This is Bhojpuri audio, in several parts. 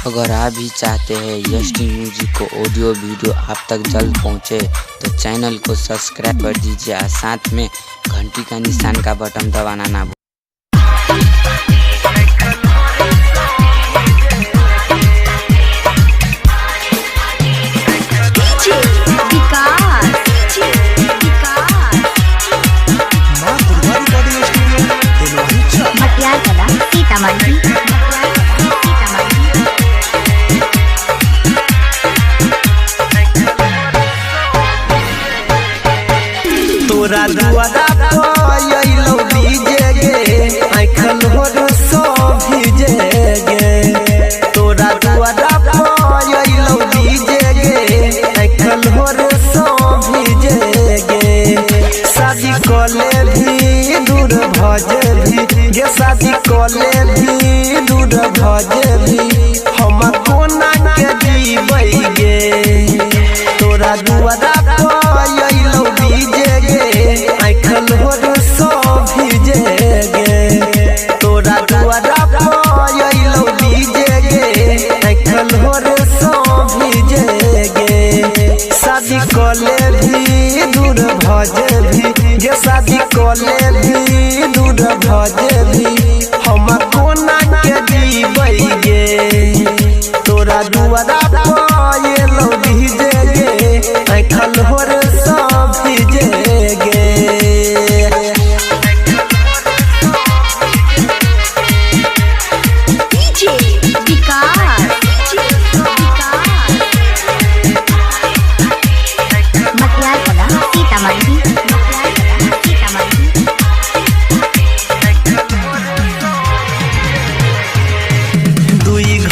अगर आप भी चाहते हैं यष्टि म्यूजिक को ऑडियो वीडियो आप तक जल्द पहुंचे तो चैनल को सब्सक्राइब कर दीजिए और साथ में घंटी का निशान का बटन दबाना ना भूलें। तोरा दुआरा पयलो डीजे गे आँखल होर सो भीजे गे। तोरा दुआरा पयलो डीजे गे आँखल होर सो भीजे गे। शादी कले भी दूर भजे भी गे शादी कले भी दूर भजे भी हम कोना के जीबै गे। तोरा दुआरा पयलो डीजे गे आँखल होर सो भीजे गे। तोरा दुआरा पयलो डीजे गे आँखल होर सो भीजे गे। शादी कले भी दूर भजे भी गे शादी कले भी दूर भजे भी हम कोना के जीबै गे। तोरा दुआरा पयलो डीजे गे आँखल होर सो भीजे गे।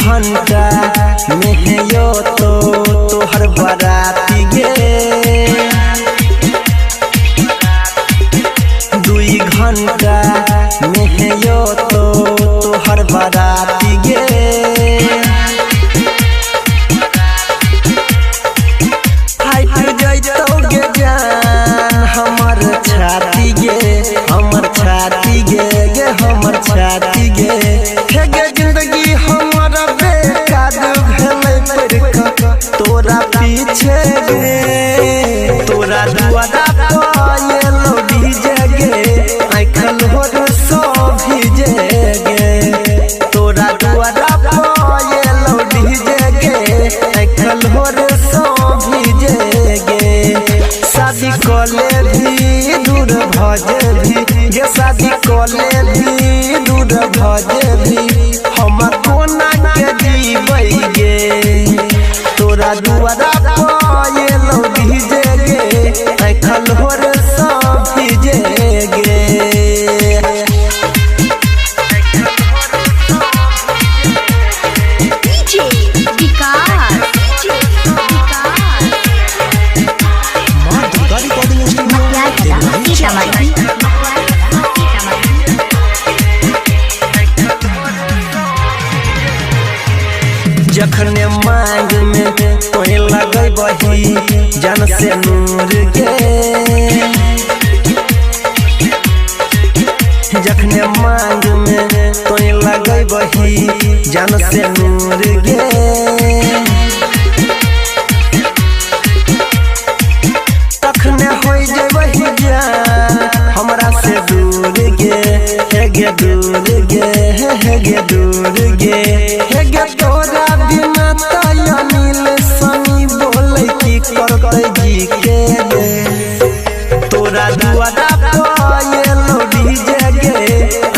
घंटा में यो तो तोहर बराती गे। 2 घंटा में यो तो तोहर बराती गे। फाइट जैतो गे जान हमर छाती गे हमर छाती गे गे हमर छाती गे। हे गे जिंदगी हमर बेकार भेलै तोरा पीछे गे। तोरा दुआरा पयलो डीजे गे आँखल होर सो भीजे गे। तोरा दुआरा पयलो डीजे गे आँखल होर सो भीजे गे। शादी कले भी दूर भजे भी गे शादी कले भी दूर भजे भी हम कोना के जीबै गे। तोरा दुआरा पयलो डीजे गे आँखल होर सो भीजे गे। जखने मांग में तोहे लगै बही जान से नूर गे। जखने मांग में तोहे लगै बही जान से नूर गे। तखने हो जेबही जान हमरा से दूर गे। हे गे दूर गे हे गे दूर गे हे गे। तोरा बिना तो अनिल सनी बोले की करते जी के दे। तोरा दुआरा पयलो डीजे गे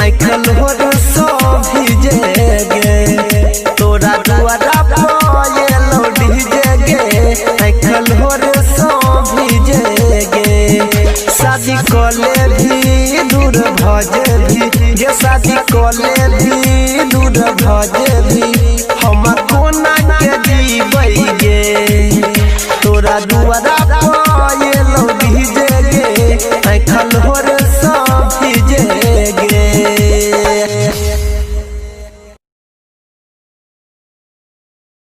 आँखल होर सो भीजे गे। तोरा दुआरा पयलो डीजे गे आँखल होर सो भीजे गे। शादी कले भी दूर भजे भी गे शादी कले भी दूर भजे भी हम कोना के जीबै गे। तोरा दुआरा पयलो डीजे गे आँखल होर